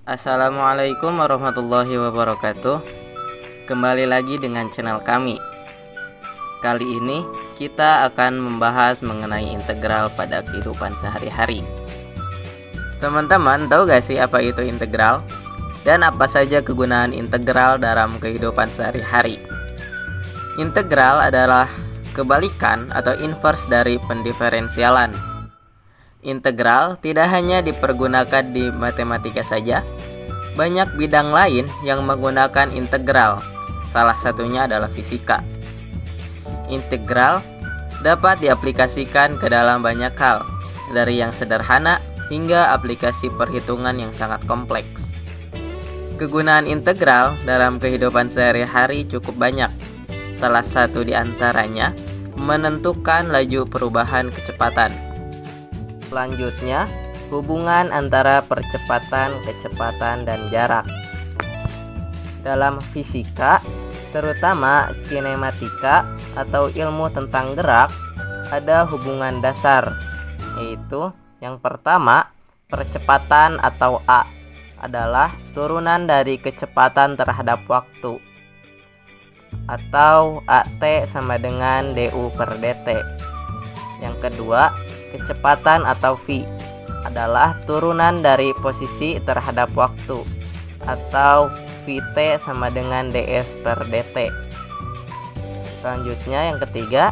Assalamualaikum warahmatullahi wabarakatuh. Kembali lagi dengan channel kami. Kali ini kita akan membahas mengenai integral pada kehidupan sehari-hari. Teman-teman tahu gak sih apa itu integral? Dan apa saja kegunaan integral dalam kehidupan sehari-hari? Integral adalah kebalikan atau inverse dari pendiferensialan. Integral tidak hanya dipergunakan di matematika saja, banyak bidang lain yang menggunakan integral. Salah satunya adalah fisika. Integral dapat diaplikasikan ke dalam banyak hal, dari yang sederhana hingga aplikasi perhitungan yang sangat kompleks. Kegunaan integral dalam kehidupan sehari-hari cukup banyak. Salah satu di antaranya menentukan laju perubahan kecepatan. Selanjutnya, hubungan antara percepatan, kecepatan, dan jarak. Dalam fisika, terutama kinematika atau ilmu tentang gerak, ada hubungan dasar, yaitu yang pertama, percepatan atau A adalah turunan dari kecepatan terhadap waktu, atau AT sama dengan DU per DT. Yang kedua, kecepatan atau V adalah turunan dari posisi terhadap waktu, atau Vt sama dengan ds per dt. Selanjutnya yang ketiga,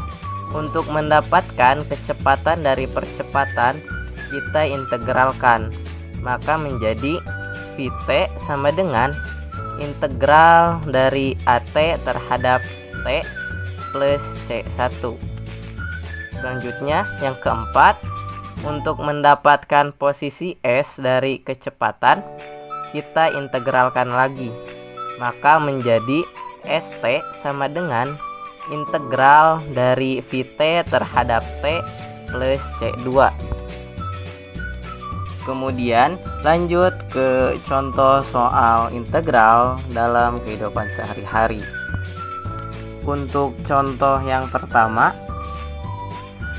untuk mendapatkan kecepatan dari percepatan, kita integralkan, maka menjadi Vt sama dengan integral dari At terhadap T plus C1. Selanjutnya yang keempat, untuk mendapatkan posisi S dari kecepatan, kita integralkan lagi, maka menjadi St sama dengan integral dari Vt terhadap T plus C2. Kemudian lanjut ke contoh soal integral dalam kehidupan sehari-hari. Untuk contoh yang pertama,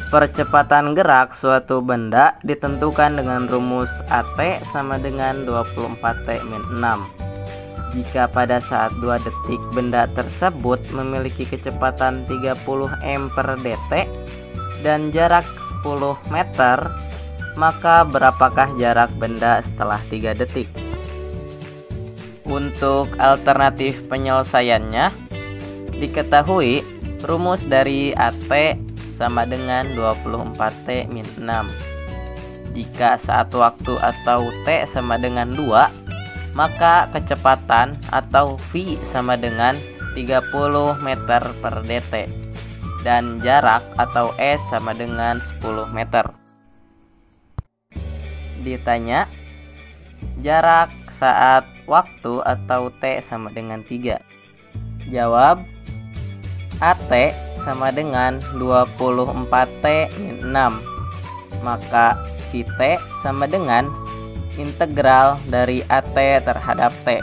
percepatan gerak suatu benda ditentukan dengan rumus At sama dengan 24T-6. Jika pada saat 2 detik benda tersebut memiliki kecepatan 30 m per dt dan jarak 10 meter, maka berapakah jarak benda setelah 3 detik? Untuk alternatif penyelesaiannya, diketahui rumus dari At sama dengan 24T-6. Jika saat waktu atau T sama dengan 2, maka kecepatan atau V sama dengan 30 meter per dt dan jarak atau S sama dengan 10 meter. Ditanya, jarak saat waktu atau T sama dengan 3. Jawab, At sama dengan 24T-6, maka Vt sama dengan integral dari At terhadap T,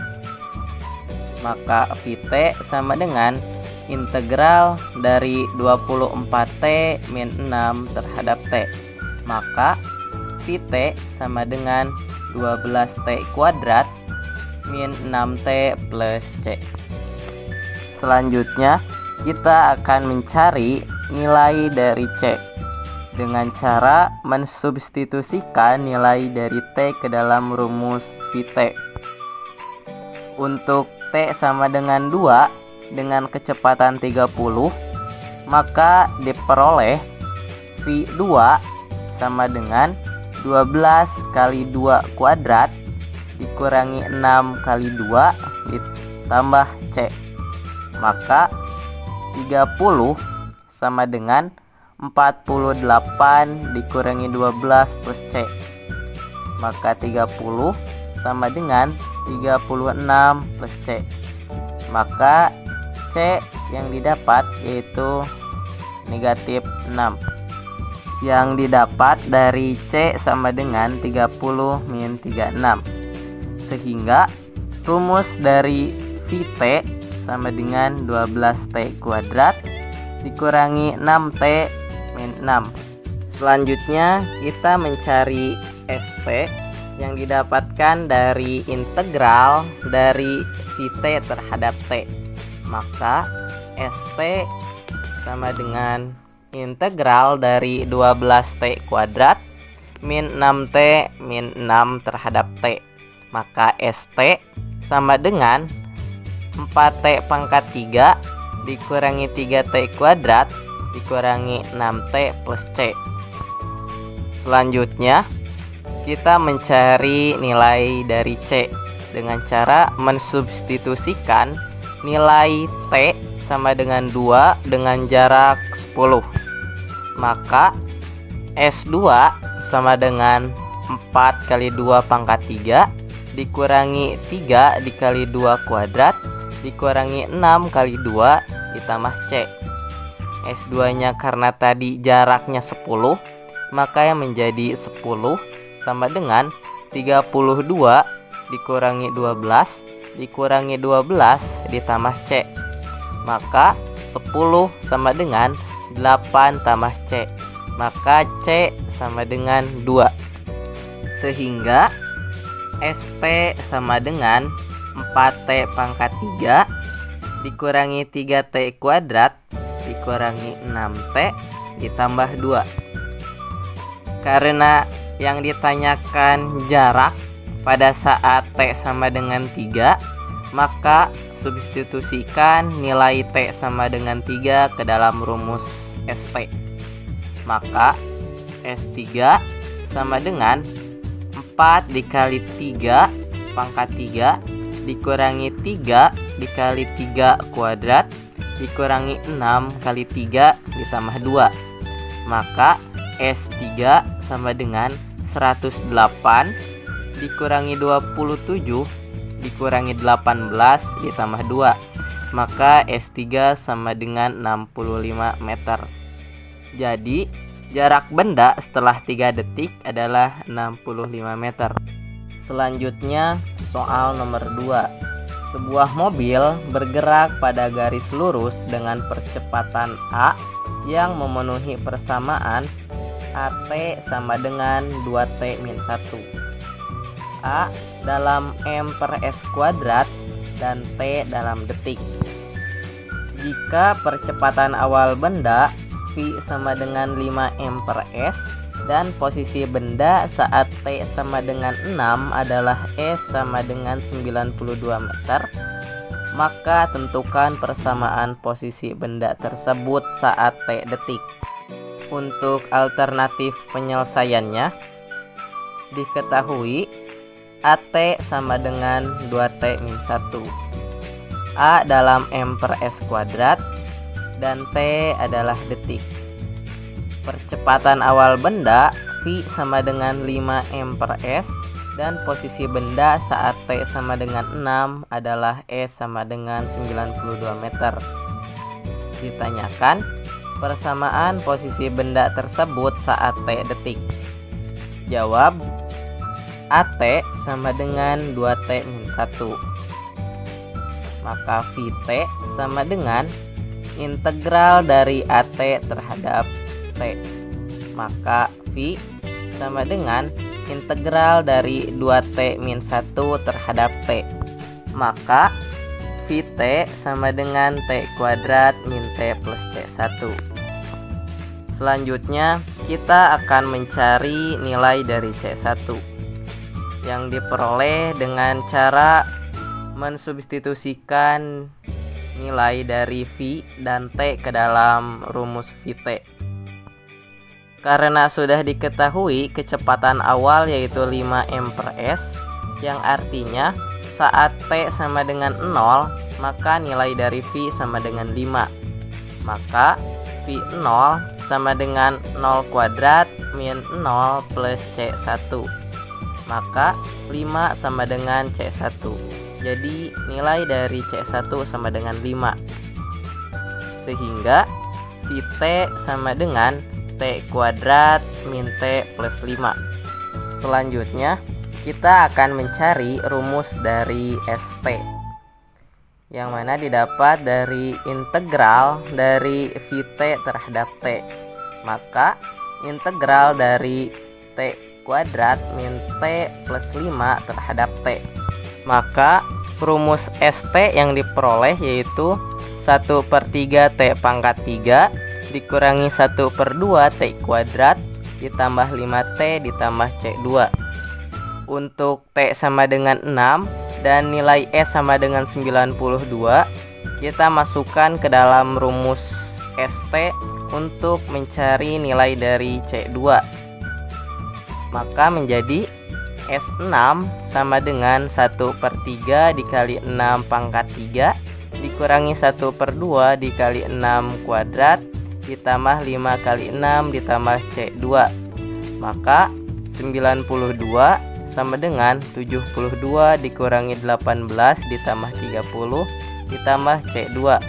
maka Vt sama dengan integral dari 24T-6 terhadap T, maka Vt sama dengan 12T kuadrat min 6T plus C. Selanjutnya kita akan mencari nilai dari C dengan cara mensubstitusikan nilai dari T ke dalam rumus Vt. Untuk T sama dengan 2 dengan kecepatan 30, maka diperoleh V2 sama dengan 12 kali 2 kuadrat dikurangi 6 kali 2 ditambah C, maka 30 sama dengan 48 dikurangi 12 plus C, maka 30 sama dengan 36 plus C, maka C yang didapat yaitu negatif 6. Yang didapat dari C sama dengan 30 min 36, sehingga rumus dari Vt sama dengan 12T kuadrat dikurangi 6T min 6. Selanjutnya kita mencari St yang didapatkan dari integral dari Vt terhadap T. Maka St sama dengan integral dari 12T kuadrat min 6T min 6 terhadap T. Maka St sama dengan 4T pangkat 3 dikurangi 3T kuadrat dikurangi 6T plus C. Selanjutnya kita mencari nilai dari C dengan cara mensubstitusikan nilai T sama dengan 2 dengan jarak 10. Maka S2 sama dengan 4 kali 2 pangkat 3 dikurangi 3 dikali 2 kuadrat dikurangi 6 kali 2 ditambah C. S2 nya karena tadi jaraknya 10, maka yang menjadi 10 sama dengan 32 dikurangi 12 dikurangi 12 ditambah C. Maka 10 sama dengan 8 tambah C. Maka C sama dengan 2. Sehingga ST sama dengan 4T pangkat 3 dikurangi 3T kuadrat dikurangi 6T ditambah 2. Karena yang ditanyakan jarak pada saat T sama dengan 3, maka substitusikan nilai T sama dengan 3 ke dalam rumus ST. Maka S3 sama dengan 4 dikali 3 pangkat 3 dikurangi 3 dikali 3 kuadrat dikurangi 6 kali 3 ditambah 2. Maka S3 sama dengan 108 dikurangi 27 dikurangi 18 ditambah 2. Maka S3 sama dengan 65 meter. Jadi jarak benda setelah 3 detik adalah 65 meter. Selanjutnya soal nomor 2. Sebuah mobil bergerak pada garis lurus dengan percepatan A yang memenuhi persamaan AT sama dengan 2T min 1. A dalam M per S kuadrat dan T dalam detik. Jika percepatan awal benda V sama dengan 5M per S dan posisi benda saat T sama dengan 6 adalah S sama dengan 92 meter, maka tentukan persamaan posisi benda tersebut saat T detik. Untuk alternatif penyelesaiannya, diketahui AT sama dengan 2T min 1. A dalam M per S kuadrat dan T adalah detik. Percepatan awal benda V sama dengan 5M per S dan posisi benda saat T sama dengan 6 adalah S sama dengan 92 meter. Ditanyakan persamaan posisi benda tersebut saat T detik. Jawab, AT sama dengan 2T min 1. Maka VT sama dengan integral dari AT terhadap T. Maka V sama dengan integral dari 2T min 1 terhadap T. Maka Vt sama dengan T kuadrat min T plus C1. Selanjutnya kita akan mencari nilai dari C1 yang diperoleh dengan cara mensubstitusikan nilai dari V dan T ke dalam rumus Vt. Karena sudah diketahui kecepatan awal yaitu 5M per S, yang artinya saat T sama dengan 0, maka nilai dari V sama dengan 5. Maka V0 sama dengan 0 kuadrat min 0 plus C1. Maka 5 sama dengan C1. Jadi nilai dari C1 sama dengan 5. Sehingga Vt sama dengan T kuadrat min T plus 5. Selanjutnya kita akan mencari rumus dari ST, yang mana didapat dari integral dari Vt terhadap T. Maka integral dari T kuadrat min T plus 5 terhadap T. Maka rumus ST yang diperoleh yaitu 1/3 T pangkat 3 dikurangi 1/2 T kuadrat ditambah 5T ditambah C2. Untuk T sama dengan 6 dan nilai S sama dengan 92, kita masukkan ke dalam rumus ST untuk mencari nilai dari C2. Maka menjadi S6 sama dengan 1/3 dikali 6 pangkat 3 dikurangi 1/2 dikali 6 kuadrat ditambah 5 kali 6 ditambah C2. Maka 92 sama dengan 72 dikurangi 18 ditambah 30 ditambah C2.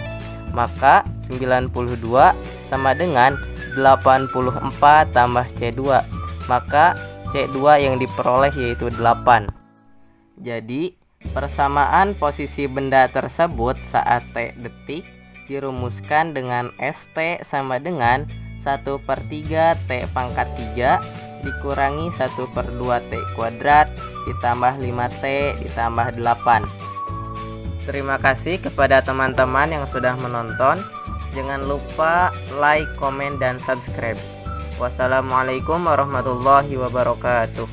Maka 92 sama dengan 84 tambah C2. Maka C2 yang diperoleh yaitu 8. Jadi persamaan posisi benda tersebut saat T detik dirumuskan dengan ST sama dengan 1/3 T pangkat 3 dikurangi 1/2 T kuadrat ditambah 5T ditambah 8. Terima kasih kepada teman-teman yang sudah menonton. Jangan lupa like, komen, dan subscribe. Wassalamualaikum warahmatullahi wabarakatuh.